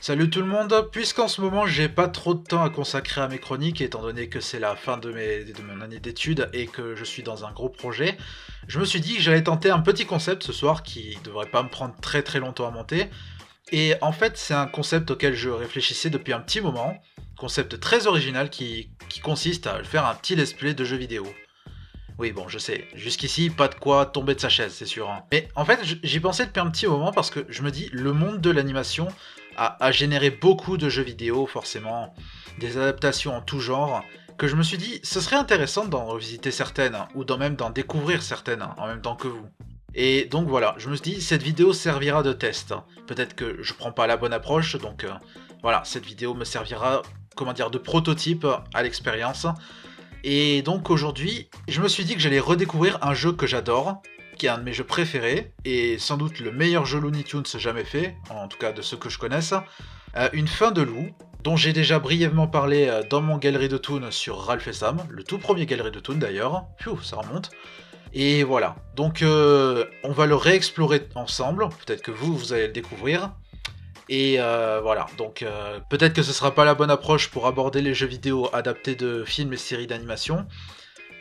Salut tout le monde, puisqu'en ce moment j'ai pas trop de temps à consacrer à mes chroniques, étant donné que c'est la fin de mon année d'études et que je suis dans un gros projet, je me suis dit que j'allais tenter un petit concept ce soir qui devrait pas me prendre très longtemps à monter. Et en fait c'est un concept auquel je réfléchissais depuis un petit moment, concept très original qui consiste à faire un petit let's play de jeux vidéo. Oui, bon, je sais, jusqu'ici, pas de quoi tomber de sa chaise, c'est sûr, hein. Mais en fait, j'y pensais depuis un petit moment parce que je me dis, le monde de l'animation a généré beaucoup de jeux vidéo, forcément, des adaptations en tout genre, que je me suis dit, ce serait intéressant d'en revisiter certaines, hein, ou même d'en découvrir certaines, hein, en même temps que vous. Et donc voilà, je me suis dit, cette vidéo servira de test. Peut-être que je prends pas la bonne approche, donc voilà, cette vidéo me servira, comment dire, de prototype à l'expérience. Et donc aujourd'hui, je me suis dit que j'allais redécouvrir un jeu que j'adore, qui est un de mes jeux préférés, et sans doute le meilleur jeu Looney Tunes jamais fait, en tout cas de ceux que je connaisse, une fin de loup, dont j'ai déjà brièvement parlé dans mon Galerie de Toon sur Ralph et Sam, le tout premier Galerie de Toon d'ailleurs, pfiou, ça remonte. Et voilà, donc on va le réexplorer ensemble, peut-être que vous allez le découvrir. Et voilà, donc peut-être que ce sera pas la bonne approche pour aborder les jeux vidéo adaptés de films et séries d'animation,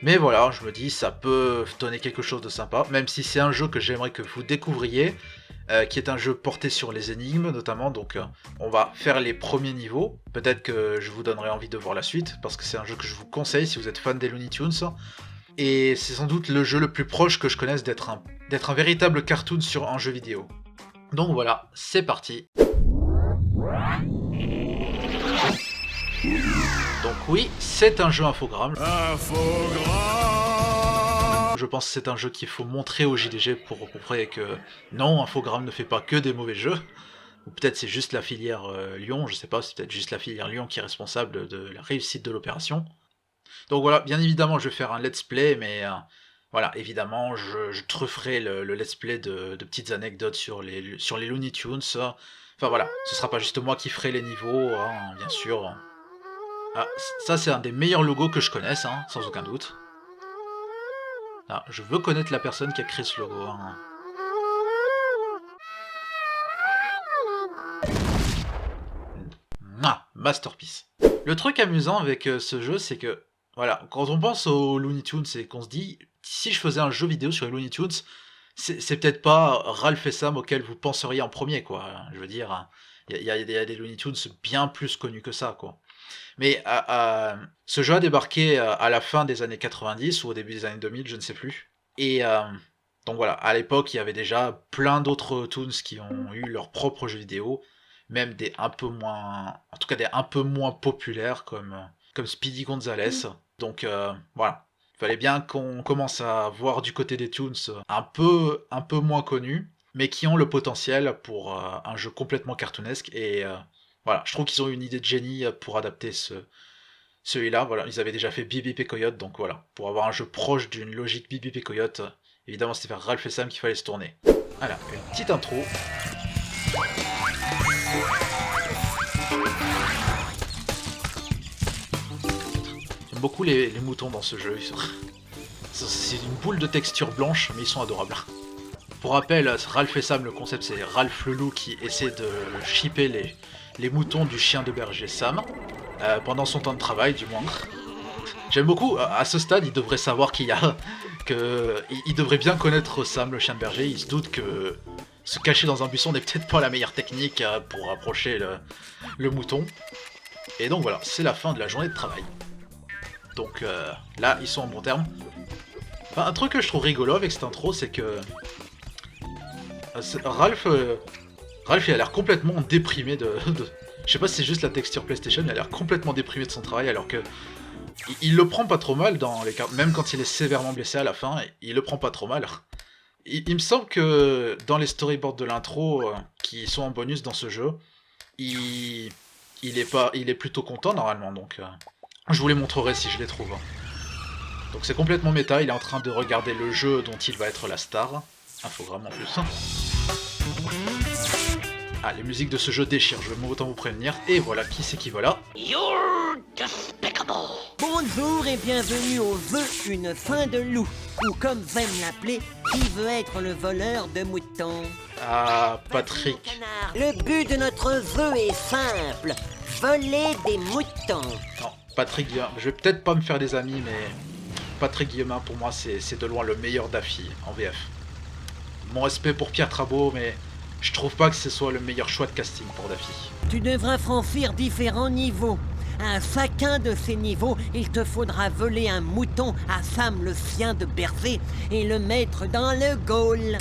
mais voilà, je me dis ça peut donner quelque chose de sympa, même si c'est un jeu que j'aimerais que vous découvriez, qui est un jeu porté sur les énigmes notamment, donc on va faire les premiers niveaux, peut-être que je vous donnerai envie de voir la suite, parce que c'est un jeu que je vous conseille si vous êtes fan des Looney Tunes, et c'est sans doute le jeu le plus proche que je connaisse d'être un véritable cartoon sur un jeu vidéo. Donc voilà, c'est parti. Donc oui, c'est un jeu infogramme. Je pense que c'est un jeu qu'il faut montrer au JDG pour comprendre que non, Infogrames ne fait pas que des mauvais jeux. Ou peut-être c'est juste la filière Lyon, je sais pas, c'est peut-être juste la filière Lyon qui est responsable de la réussite de l'opération. Donc voilà, bien évidemment je vais faire un let's play, mais voilà, évidemment je trufferai le let's play de petites anecdotes sur les Looney Tunes. Enfin voilà, ce sera pas juste moi qui ferai les niveaux, hein, bien sûr. Ah, ça c'est un des meilleurs logos que je connaisse, hein, sans aucun doute. Ah, je veux connaître la personne qui a créé ce logo. Hein. Ah, masterpiece. Le truc amusant avec ce jeu, c'est que, voilà, quand on pense aux Looney Tunes et qu'on se dit, si je faisais un jeu vidéo sur les Looney Tunes, c'est peut-être pas Ralph et Sam auquel vous penseriez en premier, quoi. Je veux dire, il y a des Looney Tunes bien plus connus que ça, quoi. Mais ce jeu a débarqué à la fin des années 90 ou au début des années 2000, je ne sais plus. Et donc voilà, à l'époque, il y avait déjà plein d'autres Toons qui ont eu leur propre jeu vidéo, même des un peu moins, en tout cas des un peu moins populaires comme Speedy Gonzales. Donc voilà, il fallait bien qu'on commence à voir du côté des Toons un peu moins connus, mais qui ont le potentiel pour un jeu complètement cartoonesque. Et voilà, je trouve qu'ils ont eu une idée de génie pour adapter celui-là. Voilà, ils avaient déjà fait Bip Bip et Coyote, donc voilà, pour avoir un jeu proche d'une logique Bip Bip et Coyote, évidemment c'était vers Ralph et Sam qu'il fallait se tourner. Voilà, une petite intro. J'aime beaucoup les moutons dans ce jeu. C'est une boule de texture blanche, mais ils sont adorables. Pour rappel, Ralph et Sam, le concept c'est Ralph le loup qui essaie de shipper les moutons du chien de berger Sam, pendant son temps de travail du moins. J'aime beaucoup, à ce stade il devrait savoir il devrait bien connaître Sam le chien de berger, il se doute que se cacher dans un buisson n'est peut-être pas la meilleure technique pour approcher le mouton. Et donc voilà, c'est la fin de la journée de travail. Donc là ils sont en bon terme. Enfin, un truc que je trouve rigolo avec cette intro, c'est que Ralph il a l'air complètement déprimé je sais pas si c'est juste la texture PlayStation, il a l'air complètement déprimé de son travail alors que il le prend pas trop mal dans les cartes, même quand il est sévèrement blessé à la fin, il le prend pas trop mal. Il me semble que dans les storyboards de l'intro qui sont en bonus dans ce jeu, il est plutôt content normalement, donc je vous les montrerai si je les trouve. Donc c'est complètement méta, il est en train de regarder le jeu dont il va être la star. Infogramme en plus. Ah, les musiques de ce jeu déchirent, je vais autant vous prévenir. Et voilà, qui c'est qui va là? You're despicable. Bonjour et bienvenue au vœu une fin de loup, ou comme j'aime l'appeler, qui veut être le voleur de moutons. Ah, Patrick. Le but de notre vœu est simple. Voler des moutons. Non, Patrick Guillemin. Je vais peut-être pas me faire des amis, mais Patrick Guillemin, pour moi, c'est de loin le meilleur Daffy en VF. Mon respect pour Pierre Trabeau, mais je trouve pas que ce soit le meilleur choix de casting pour Daffy. Tu devras franchir différents niveaux. À chacun de ces niveaux, il te faudra voler un mouton à Sam le sien de berger et le mettre dans le goal.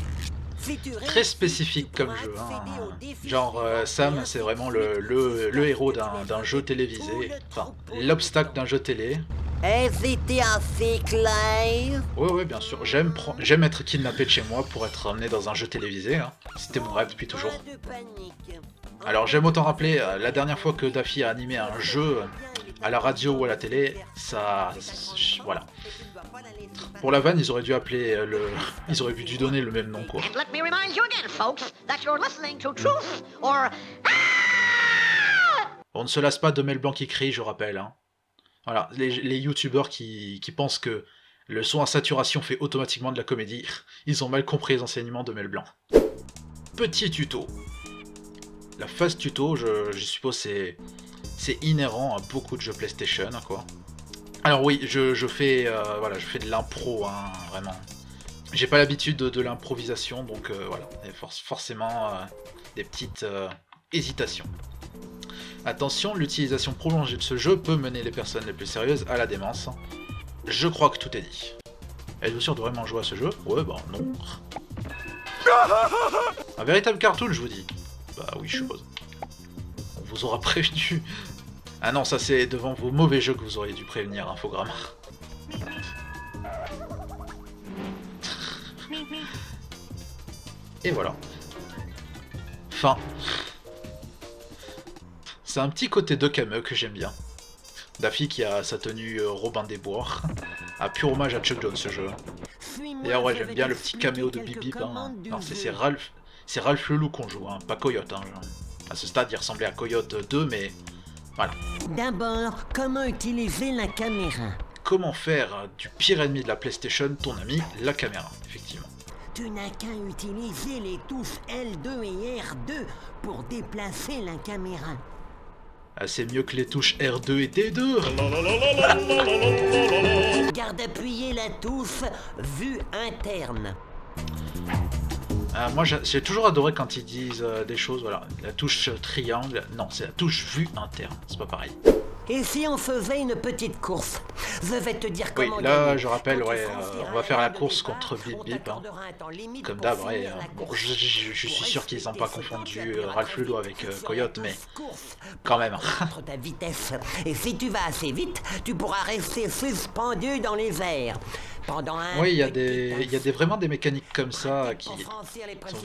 Si tu Très réussis, spécifique tu comme pourras jeu. Hein. accéder au défi Genre, suivant Sam, et c'est ainsi vraiment de suite. le héros d'un jeu télévisé. Enfin, l'obstacle d'un jeu télé. Est-ce été assez clair? Ouais, bien sûr. J'aime être kidnappé de chez moi pour être emmené dans un jeu télévisé. Hein. C'était mon rêve depuis toujours. Pas de panique. Alors, j'aime autant rappeler, la dernière fois que Daffy a animé un jeu à la radio ou à la télé, voilà. Pour la vanne, ils auraient dû appeler ils auraient dû donner le même nom, quoi. And let me remind you again, folks, that you're listening to Truth or... On ne se lasse pas de Mel Blanc qui crie, je rappelle. Hein. Voilà, les youtubeurs qui pensent que le son à saturation fait automatiquement de la comédie, ils ont mal compris les enseignements de Mel Blanc. Petit tuto. La phase tuto, je suppose c'est inhérent à beaucoup de jeux PlayStation, quoi. Alors oui, je fais de l'impro, hein, vraiment. J'ai pas l'habitude de l'improvisation, donc voilà, il y a forcément des petites hésitations. Attention, l'utilisation prolongée de ce jeu peut mener les personnes les plus sérieuses à la démence. Je crois que tout est dit. Êtes-vous sûr de vraiment jouer à ce jeu? Ouais, bah non. Un véritable cartoon, je vous dis. Bah oui, je suppose. On vous aura prévenu. Ah non, ça c'est devant vos mauvais jeux que vous auriez dû prévenir, Infogrames. Et voilà. Fin. C'est un petit côté de Cameux que j'aime bien. Daffy qui a sa tenue Robin des Bois. Un pur hommage à Chuck Jones ce jeu. D'ailleurs ouais, j'aime bien le petit caméo de Bip Bip. Hein. Non, c'est Ralph le Loup qu'on joue, hein, pas Coyote. Hein, à ce stade, il ressemblait à Coyote 2, mais voilà. D'abord, comment utiliser la caméra? Comment faire du pire ennemi de la PlayStation ton ami, la caméra, effectivement. Tu n'as qu'à utiliser les touches L2 et R2 pour déplacer la caméra. Ah, c'est mieux que les touches R2 et T2. Garde appuyée la touche vue interne. Moi j'ai toujours adoré quand ils disent des choses, voilà, la touche triangle, non c'est la touche vue interne, c'est pas pareil. Et si on faisait une petite course? Je vais te dire Oui, comment là gagner. je rappelle, Quand tu ouais, franchiras on va la faire la ligne de course départ, contre Bip on Bip, hein. t'accordera un temps limite Comme pour d'hab, ouais, finir la bon, course. je suis sûr qu'ils n'ont pas confondu Ralph le Loup avec Sur Coyote, la mais touche course, quand même. contre ta vitesse. Et si tu vas assez vite, tu pourras rester suspendu dans les airs. Pendant un Oui, il y a petit vraiment des mécaniques comme ça qui sont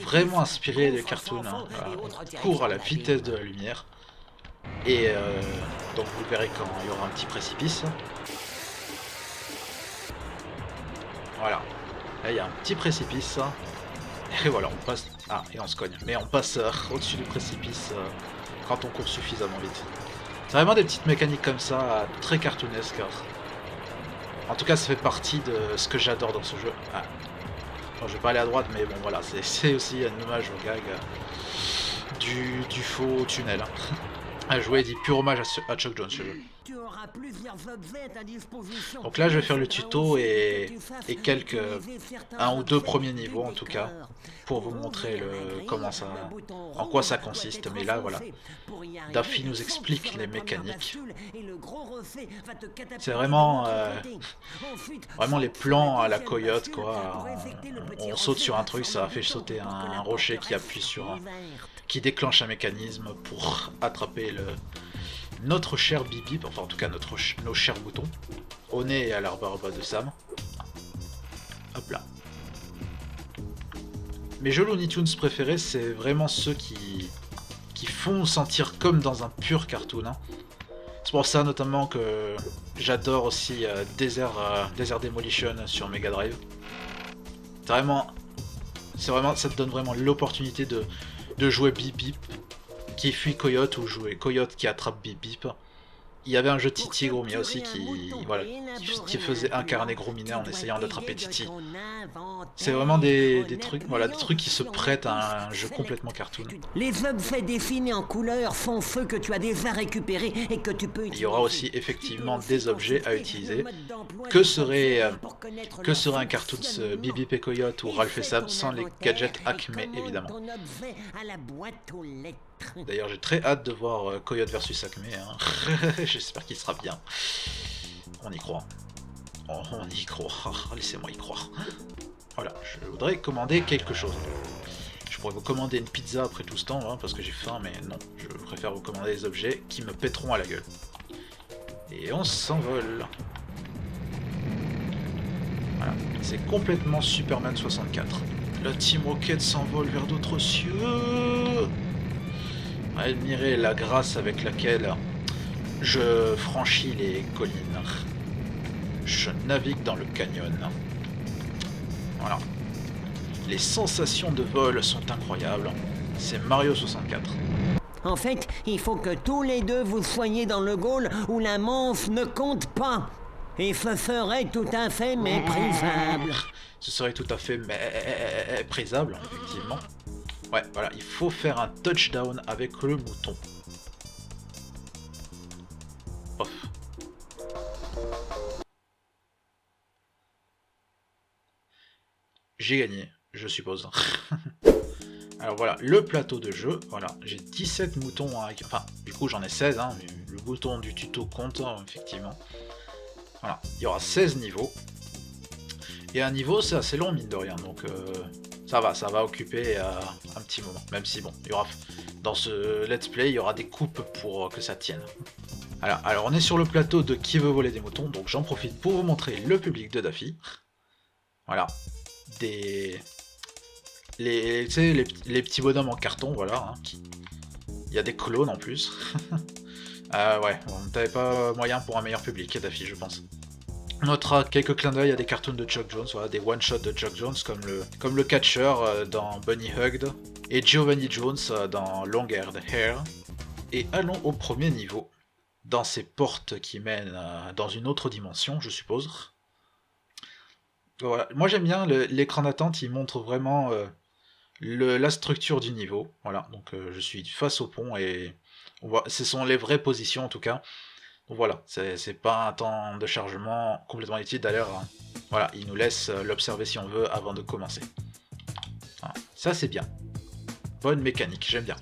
vraiment inspirées des cartoons. Hein. On court à la vitesse de la lumière. Et donc vous verrez quand il y aura un petit précipice. Voilà. Là il y a un petit précipice. Et voilà, on passe... Ah, et on se cogne. Mais on passe au-dessus du précipice quand on court suffisamment vite. C'est vraiment des petites mécaniques comme ça, très cartoonesques. En tout cas, ça fait partie de ce que j'adore dans ce jeu. Ah. Bon, je vais pas aller à droite, mais bon, voilà, c'est aussi un hommage au gag du faux tunnel. À jouer dit pur hommage à Chuck Jones, ce jeu. Tu auras plusieurs objets à ta disposition. Donc là, je vais faire le tuto et quelques... un ou deux premiers niveaux, en tout cas, pour vous montrer en quoi ça consiste. Mais là, voilà, Daffy nous explique les mécaniques. C'est vraiment les plans à la Coyote, quoi. On saute sur un truc, ça fait sauter un rocher qui appuie sur qui déclenche un mécanisme pour attraper notre cher Bip Bip, enfin en tout cas nos chers moutons, au nez et à la barbe de Sam. Hop là. Mes jeux Looney Tunes préférés, c'est vraiment ceux qui font sentir comme dans un pur cartoon. Hein. C'est pour ça notamment que j'adore aussi Desert Demolition sur Mega Drive. Ça te donne vraiment l'opportunité de jouer Bip Bip qui fuit Coyote ou jouer Coyote qui attrape Bip Bip. il y avait un jeu Titi Gromia aussi voilà, qui faisait incarner Gromina en essayant d'attraper Titi. C'est vraiment des trucs, voilà, des trucs qui se prêtent à un jeu complètement cartoon. Les objets dessinés en couleur sont ceux que tu as déjà récupérés et que tu peux utiliser. Il y aura aussi effectivement des objets à utiliser. Que serait un cartoon Bibi et Coyote ou Ralph et Sam sans les gadgets Acme évidemment. D'ailleurs j'ai très hâte de voir Coyote versus Acme, hein. J'espère qu'il sera bien. On y croit. Oh, on y croit, laissez-moi y croire. Voilà, je voudrais commander quelque chose. Je pourrais vous commander une pizza après tout ce temps, hein, parce que j'ai faim, mais non, je préfère vous commander des objets qui me pèteront à la gueule. Et on s'envole. Voilà, c'est complètement Superman 64. La Team Rocket s'envole vers d'autres cieux. Admirez la grâce avec laquelle je franchis les collines. Je navigue dans le canyon. Voilà. Les sensations de vol sont incroyables. C'est Mario 64. En fait, il faut que tous les deux vous soyez dans le goal où la manche ne compte pas. Et ce serait tout à fait méprisable. Ce serait tout à fait méprisable, effectivement. Ouais, voilà, il faut faire un touchdown avec le mouton. Off. J'ai gagné, je suppose. Alors voilà, le plateau de jeu, voilà, j'ai 17 moutons avec... Enfin, du coup j'en ai 16, hein, mais le bouton du tuto compte, hein, effectivement. Voilà, il y aura 16 niveaux. Et un niveau, c'est assez long, mine de rien, donc ça va occuper un petit moment. Même si, bon, il y aura, dans ce let's play, il y aura des coupes pour que ça tienne. Alors on est sur le plateau de Qui veut voler des moutons, donc j'en profite pour vous montrer le public de Daffy. Voilà, les petits bonhommes en carton, voilà. Hein, il y a des clones en plus. Ouais, on t'avait pas moyen pour un meilleur public, Daffy, je pense. On notera quelques clins d'œil à des cartoons de Chuck Jones, voilà, des one-shots de Chuck Jones, comme le catcher dans Bunny Hugged, et Giovanni Jones dans Long-Haired Hair. Et allons au premier niveau, dans ces portes qui mènent dans une autre dimension, je suppose. Voilà. Moi j'aime bien l'écran d'attente, il montre vraiment la structure du niveau. Voilà, donc je suis face au pont et on voit, ce sont les vraies positions en tout cas. Donc voilà, c'est pas un temps de chargement complètement inutile. D'ailleurs, voilà, il nous laisse l'observer si on veut avant de commencer. Voilà. Ça c'est bien. Bonne mécanique, j'aime bien.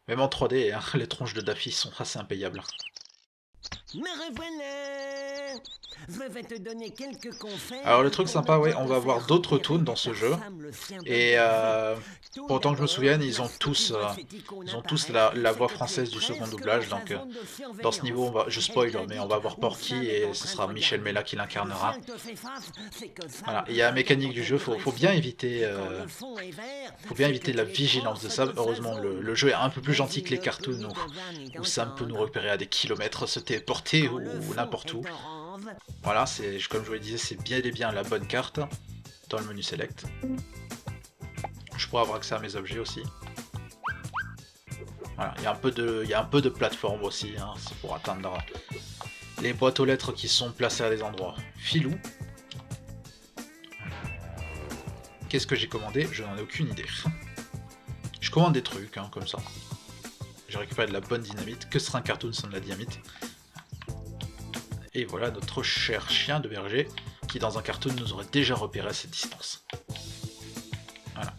Même en 3D, hein, les tronches de Daffy sont assez impayables. Me revoilà. Je vais te donner quelques conseils. Alors le truc sympa, ouais, on va avoir d'autres toons dans ce jeu. Et pour autant que je me souvienne, ils ont tous la voix française du second doublage. Donc dans ce niveau, je spoil, mais on va avoir Porky et ce sera Michel Mella qui l'incarnera. Voilà, il y a la mécanique du jeu, faut bien éviter la vigilance de Sam. Heureusement, le jeu est un peu plus gentil que les cartoons où Sam peut nous repérer à des kilomètres, se téléporter ou n'importe où. Voilà, comme je vous le disais, c'est bien et bien la bonne carte dans le menu Select. Je pourrais avoir accès à mes objets aussi. Voilà, il y a un peu de plateforme aussi, hein, c'est pour atteindre les boîtes aux lettres qui sont placées à des endroits. Filou. Qu'est-ce que j'ai commandé? Je n'en ai aucune idée. Je commande des trucs, hein, comme ça. J'ai récupéré de la bonne dynamite. Que serait un cartoon sans de la dynamite? Et voilà notre cher chien de berger, qui dans un cartoon nous aurait déjà repéré à cette distance. Voilà.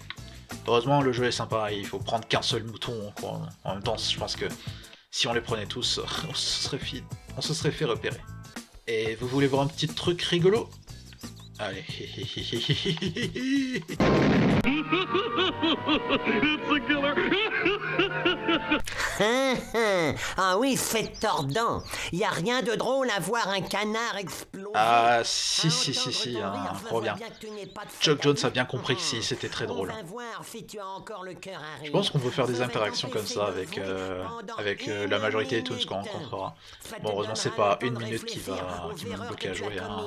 Heureusement le jeu est sympa, il faut prendre qu'un seul mouton, quoi. En même temps je pense que si on les prenait tous, on se serait fait repérer. Et vous voulez voir un petit truc rigolo? Allez. Ah oui, c'est tordant. Y a rien de drôle à voir un canard exploser. Ah si, hein, crois bien. Chuck Jones a bien compris que si, c'était très drôle. Je pense qu'on peut faire des interactions comme ça avec la majorité des toons qu'on rencontrera. Bon, heureusement c'est pas une minute qui va me bloquer à jouer. Hein.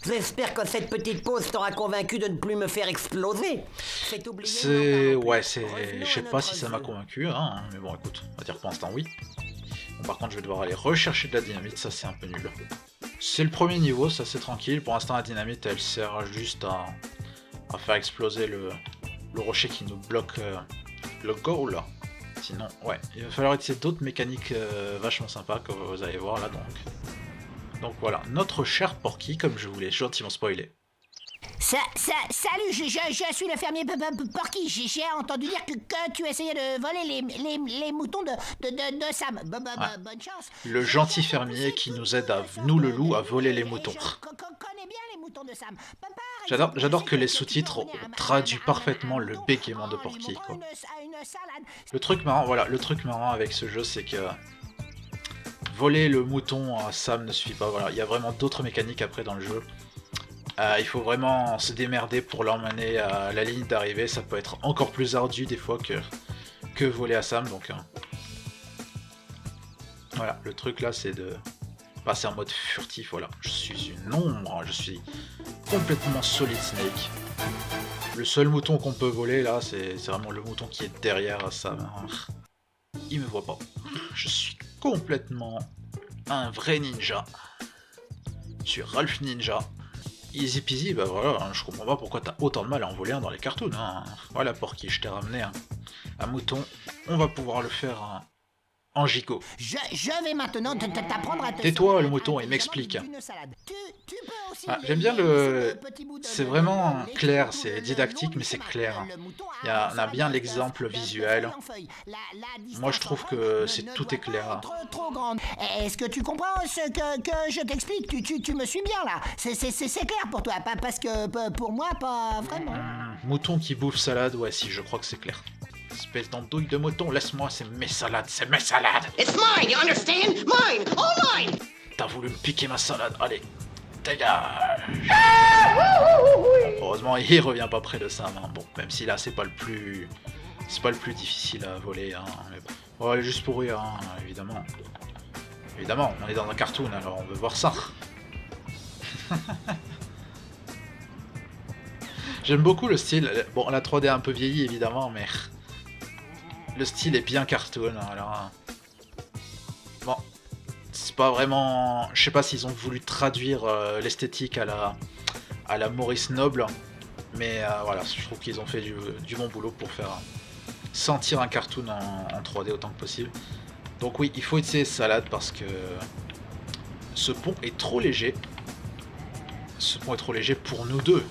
J'espère que cette petite pause t'aura convaincu de ne plus me faire exploser. Je sais pas si ça m'a convaincu, hein, mais bon écoute, on va dire pour l'instant oui. Bon, par contre, je vais devoir aller rechercher de la dynamite, ça c'est un peu nul. C'est le premier niveau, ça c'est tranquille. Pour l'instant, la dynamite, elle sert juste à faire exploser le rocher qui nous bloque le goal. Sinon, ouais, il va falloir essayer d'autres mécaniques vachement sympas que vous allez voir là donc voilà, notre cher Porky, comme je voulais gentiment spoiler. Salut, je suis le fermier Porky. J'ai entendu dire que tu essayais de voler les moutons de Sam. Bonne chance. Le gentil fermier qui nous aide, nous le loup, à voler les moutons. Je connais bien les moutons de Sam. J'adore que les sous-titres ont traduit parfaitement le bégaiement de Porky, quoi. Le truc marrant avec ce jeu, c'est que voler le mouton à Sam ne suffit pas. Voilà, il y a vraiment d'autres mécaniques après dans le jeu. Il faut vraiment se démerder pour l'emmener à la ligne d'arrivée. Ça peut être encore plus ardu des fois que voler à Sam. Donc voilà, le truc là, c'est de passer en mode furtif. Voilà, je suis une ombre, je suis complètement Solid Snake. Le seul mouton qu'on peut voler là, c'est vraiment le mouton qui est derrière Sam. Il me voit pas. Je suis complètement un vrai ninja. Je suis Ralph Ninja. Easy peasy, bah voilà, je comprends pas pourquoi t'as autant de mal à en voler un dans les cartoons. Hein. Voilà Porky, je t'ai ramené un mouton. On va pouvoir le faire en gigot. Je vais maintenant t'apprendre à te... Tais-toi le mouton et m'explique. J'aime bien c'est vraiment clair, c'est didactique mais c'est clair. On a bien l'exemple visuel. Moi je trouve que tout est clair. Trop grande. Est-ce que tu comprends ce que je t'explique? Tu me suis bien là. C'est clair pour toi, parce que pour moi pas vraiment. Mouton qui bouffe salade, ouais si, je crois que c'est clair. Espèce d'andouille de mouton, laisse-moi, c'est mes salades, c'est mes salades. It's mine, you understand? Mine, all mine. T'as voulu me piquer ma salade, allez, dégage. Heureusement, il revient pas près de ça, hein. Bon, même si là, c'est pas le plus difficile à voler, hein. Mais bon, allez, juste pour rire, hein, évidemment. Évidemment, on est dans un cartoon, alors on veut voir ça. J'aime beaucoup le style. Bon, la 3D a un peu vieilli, évidemment, mais le style est bien cartoon, alors... Bon, c'est pas vraiment... Je sais pas s'ils ont voulu traduire l'esthétique à la Maurice Noble, mais voilà, je trouve qu'ils ont fait du bon boulot pour faire sentir un cartoon en 3D autant que possible. Donc oui, il faut essayer salade parce que ce pont est trop léger. Ce pont est trop léger pour nous deux.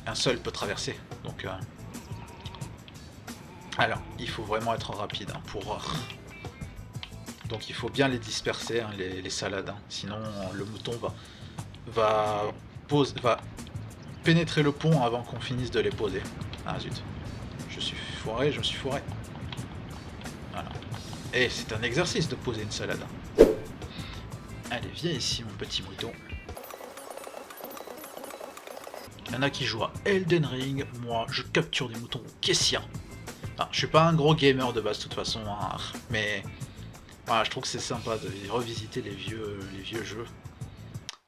Un seul peut traverser, donc... Alors, il faut vraiment être rapide hein, pour... Donc il faut bien les disperser, hein, les salades. Hein. Sinon, le mouton va pénétrer le pont avant qu'on finisse de les poser. Ah zut. Je me suis foiré. Voilà. Et c'est un exercice de poser une salade. Allez, viens ici, mon petit mouton. Il y en a qui jouent à Elden Ring, moi je capture des moutons caissiens. Je suis pas un gros gamer de base de toute façon, hein, mais voilà, je trouve que c'est sympa de revisiter les vieux jeux.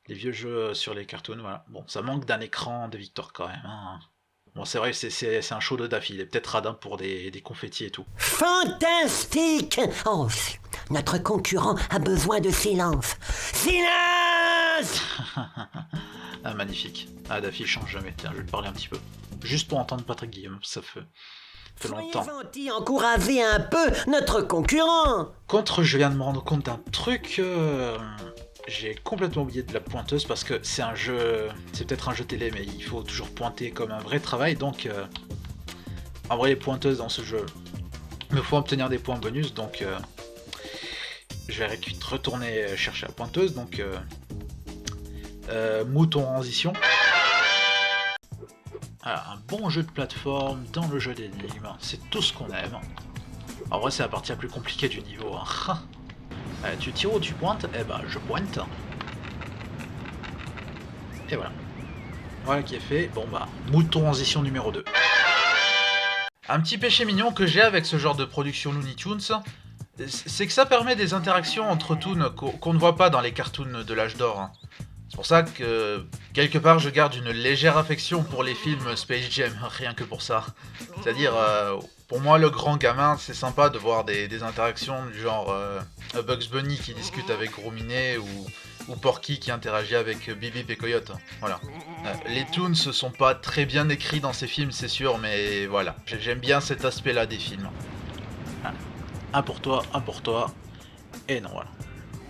Les vieux jeux sur les cartoons, voilà. Bon, ça manque d'un écran de Victor quand même. Hein. Bon, c'est vrai, c'est un show de Daffy, il est peut-être radin pour des confettis et tout. Fantastique! Oh, notre concurrent a besoin de silence. Silence! Ah, magnifique. Ah, Daffy change jamais. Tiens, je vais te parler un petit peu. Juste pour entendre Patrick Guillaume, ça fait longtemps. Soyez gentil, encouragez un peu notre concurrent. Contre, je viens de me rendre compte d'un truc. J'ai complètement oublié de la pointeuse parce que c'est un jeu. C'est peut-être un jeu télé, mais il faut toujours pointer comme un vrai travail. Donc, en vrai, les pointeuses dans ce jeu me faut obtenir des points bonus. Donc, je vais retourner chercher la pointeuse. Donc, mouton transition. Voilà, un bon jeu de plateforme dans le jeu d'énigmes, c'est tout ce qu'on aime. En vrai, c'est la partie la plus compliquée du niveau. Hein. Tu tires ou tu pointes? Eh ben, je pointe. Et voilà. Voilà qui est fait. Bon bah, mouton transition numéro 2. Un petit péché mignon que j'ai avec ce genre de production Looney Tunes, c'est que ça permet des interactions entre toons qu'on ne voit pas dans les cartoons de l'âge d'or. Hein. C'est pour ça que, quelque part, je garde une légère affection pour les films Space Jam, rien que pour ça. C'est-à-dire, Pour moi, le grand gamin, c'est sympa de voir des interactions du genre Bugs Bunny qui discute avec Gros Minet ou Porky qui interagit avec Bip et Coyote. Voilà. Les toons ne sont pas très bien écrits dans ces films, c'est sûr, mais voilà. J'aime bien cet aspect-là des films. Un pour toi, et non, voilà.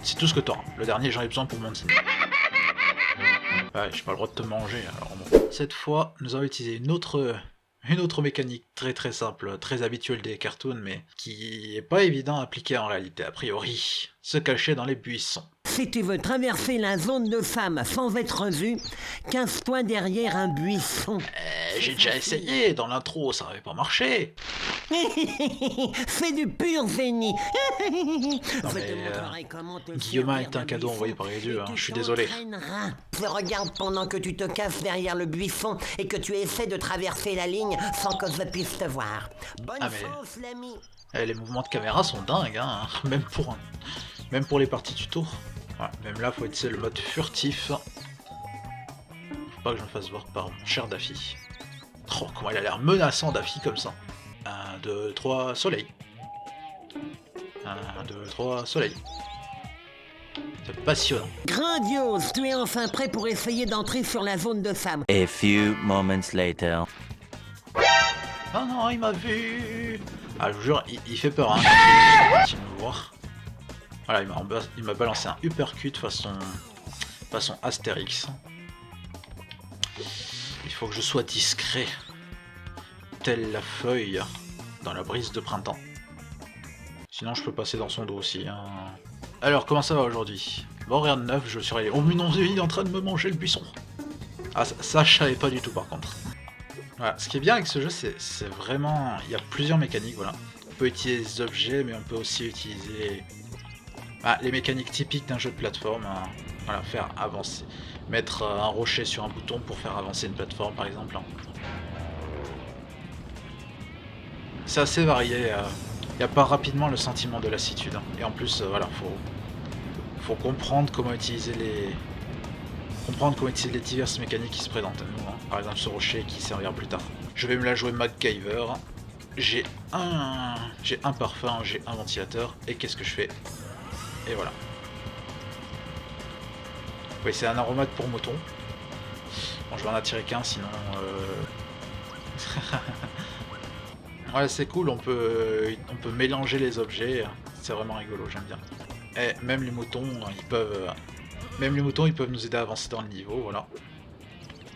C'est tout ce que t'auras. Le dernier, j'en ai besoin pour mon ciné. Ouais, j'ai pas le droit de te manger, alors bon. Cette fois, nous allons utiliser une autre mécanique très simple, très habituelle des cartoons, mais qui est pas évident à appliquer en réalité, a priori. Se cacher dans les buissons. Si tu veux traverser la zone de Sam sans être vu, casse-toi derrière un buisson. J'ai déjà essayé, dans l'intro, ça avait pas marché. C'est du pur génie. Non mais, Guillaume est un cadeau envoyé par les dieux, hein, je suis désolé. Je regarde pendant que tu te casses derrière le buisson et que tu essaies de traverser la ligne sans que je puisse te voir. Bonne chance, l'ami. Les mouvements de caméra sont dingues, hein, même pour les parties tuto. Ouais, même là, faut utiliser le mode furtif. Faut pas que je me fasse voir par mon cher Daffy. Oh, comment il a l'air menaçant, Daffy, comme ça. 1, 2, 3, soleil. 1, 2, 3, soleil. C'est passionnant. Grandiose, tu es enfin prêt pour essayer d'entrer sur la zone de Sam. A few moments later. Non, il m'a vu. Ah, je vous jure, il fait peur, hein. Tu vas voir. Voilà, il m'a balancé un uppercut façon Astérix. Il faut que je sois discret, telle la feuille dans la brise de printemps. Sinon, je peux passer dans son dos aussi, hein. Alors, comment ça va aujourd'hui? Bon, rien de neuf, je suis allé. Oh, mais non, il est en train de me manger le buisson. Ah, ça je savais pas du tout, par contre. Voilà, ce qui est bien avec ce jeu, c'est vraiment... Il y a plusieurs mécaniques, voilà. On peut utiliser des objets, mais on peut aussi utiliser les mécaniques typiques d'un jeu de plateforme. Hein. Voilà, faire avancer. Mettre un rocher sur un bouton pour faire avancer une plateforme, par exemple. Hein. C'est assez varié. Il n'y a pas rapidement le sentiment de lassitude. Hein. Et en plus, voilà, faut comprendre comment utiliser les... les diverses mécaniques qui se présentent à nous, hein. Par exemple ce rocher qui servira plus tard. Je vais me la jouer MacGyver. J'ai un parfum, j'ai un ventilateur, et qu'est-ce que je fais? Et voilà. Oui, c'est un aromate pour mouton. Bon, je vais en attirer qu'un, sinon... Ouais, c'est cool, on peut mélanger les objets, c'est vraiment rigolo, j'aime bien. Et même les moutons, ils peuvent nous aider à avancer dans le niveau, voilà.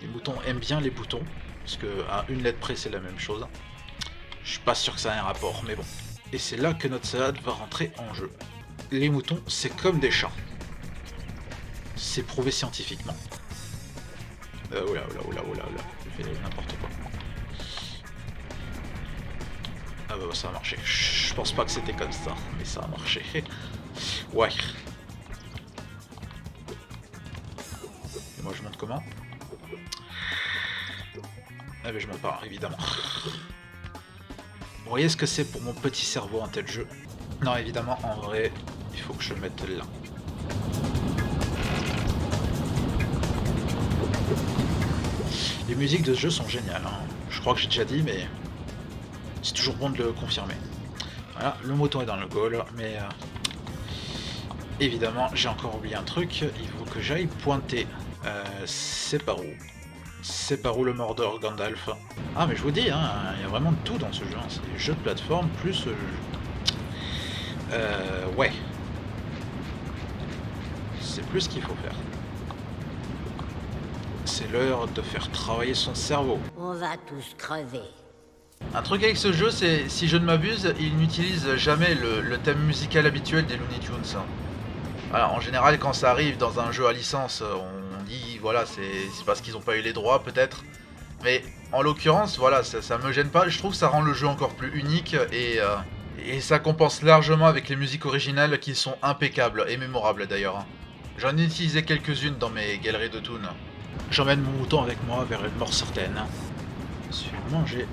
Les moutons aiment bien les boutons, parce que à une lettre près c'est la même chose. Je suis pas sûr que ça ait un rapport, mais bon. Et c'est là que notre salade va rentrer en jeu. Les moutons, c'est comme des chats. C'est prouvé scientifiquement. Oula, je fais n'importe quoi. Ah bah ça a marché. Je pense pas que c'était comme ça, mais ça a marché. Ouais. Moi je monte comment? Ah mais je monte pas, évidemment. Vous voyez ce que c'est pour mon petit cerveau un tel jeu? Non, évidemment, en vrai, il faut que je le mette là. Les musiques de ce jeu sont géniales, hein. Je crois que j'ai déjà dit, mais c'est toujours bon de le confirmer. Voilà, le mouton est dans le goal, mais évidemment, j'ai encore oublié un truc, il faut que j'aille pointer. C'est par où? C'est par où le Mordor Gandalf? Ah mais je vous dis, hein, il y a vraiment de tout dans ce jeu, hein. C'est des jeux de plateforme plus... ouais. C'est plus ce qu'il faut faire. C'est l'heure de faire travailler son cerveau. On va tous crever. Un truc avec ce jeu, c'est, si je ne m'abuse, il n'utilise jamais le thème musical habituel des Looney Tunes. Voilà, en général, quand ça arrive dans un jeu à licence, on dit, voilà, c'est parce qu'ils n'ont pas eu les droits, peut-être. Mais en l'occurrence, voilà, ça me gêne pas. Je trouve que ça rend le jeu encore plus unique et ça compense largement avec les musiques originales qui sont impeccables et mémorables d'ailleurs. J'en ai utilisé quelques-unes dans mes galeries de tunes. J'emmène mon mouton avec moi vers une mort certaine. Je suis mangé.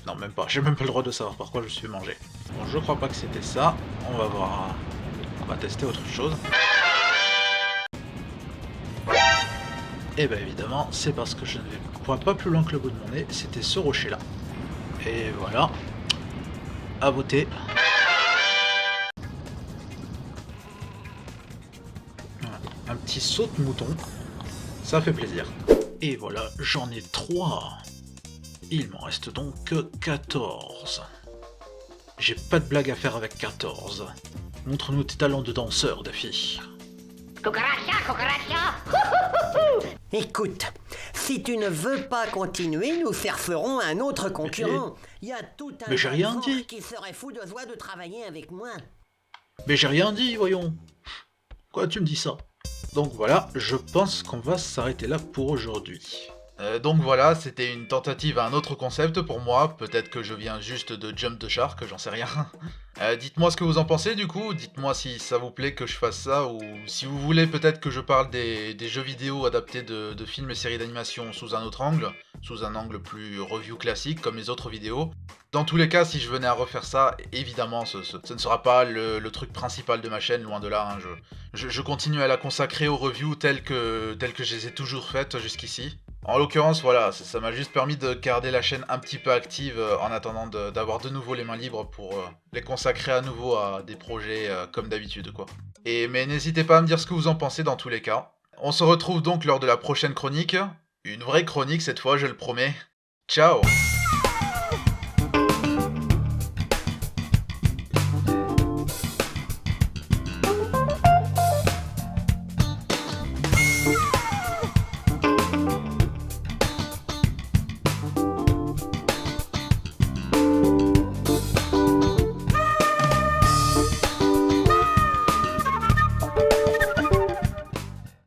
Non, même pas. J'ai même pas le droit de savoir par quoi je suis mangé. Bon, je crois pas que c'était ça. On va voir. On va tester autre chose. Et bah évidemment, c'est parce que je ne vais pas plus loin que le bout de mon nez. C'était ce rocher là. Et voilà. à voter. Voilà, un petit saut de mouton, ça fait plaisir. Et voilà, j'en ai 3. Il m'en reste donc 14. J'ai pas de blague à faire avec 14. Montre-nous tes talents de danseur, Daffy. Cucaracha, cucaracha. Écoute, si tu ne veux pas continuer, nous chercherons un autre concurrent. Il y a tout un Mais j'ai rien tas de dit. gens qui serait fou de joie de travailler avec moi. Mais j'ai rien dit, voyons. Quoi, tu me dis ça? Donc voilà, je pense qu'on va s'arrêter là pour aujourd'hui. Donc voilà, c'était une tentative à un autre concept pour moi. Peut-être que je viens juste de Jump the Shark, j'en sais rien. Dites-moi ce que vous en pensez du coup. Dites-moi si ça vous plaît que je fasse ça ou si vous voulez peut-être que je parle des jeux vidéo adaptés de films et séries d'animation sous un autre angle, sous un angle plus review classique comme les autres vidéos. Dans tous les cas, si je venais à refaire ça, évidemment, ce ne sera pas le truc principal de ma chaîne, loin de là. Hein. Je continue à la consacrer aux reviews telles que je les ai toujours faites jusqu'ici. En l'occurrence, voilà, ça m'a juste permis de garder la chaîne un petit peu active en attendant d'avoir de nouveau les mains libres pour les consacrer à nouveau à des projets comme d'habitude, quoi. Mais n'hésitez pas à me dire ce que vous en pensez dans tous les cas. On se retrouve donc lors de la prochaine chronique. Une vraie chronique cette fois, je le promets. Ciao!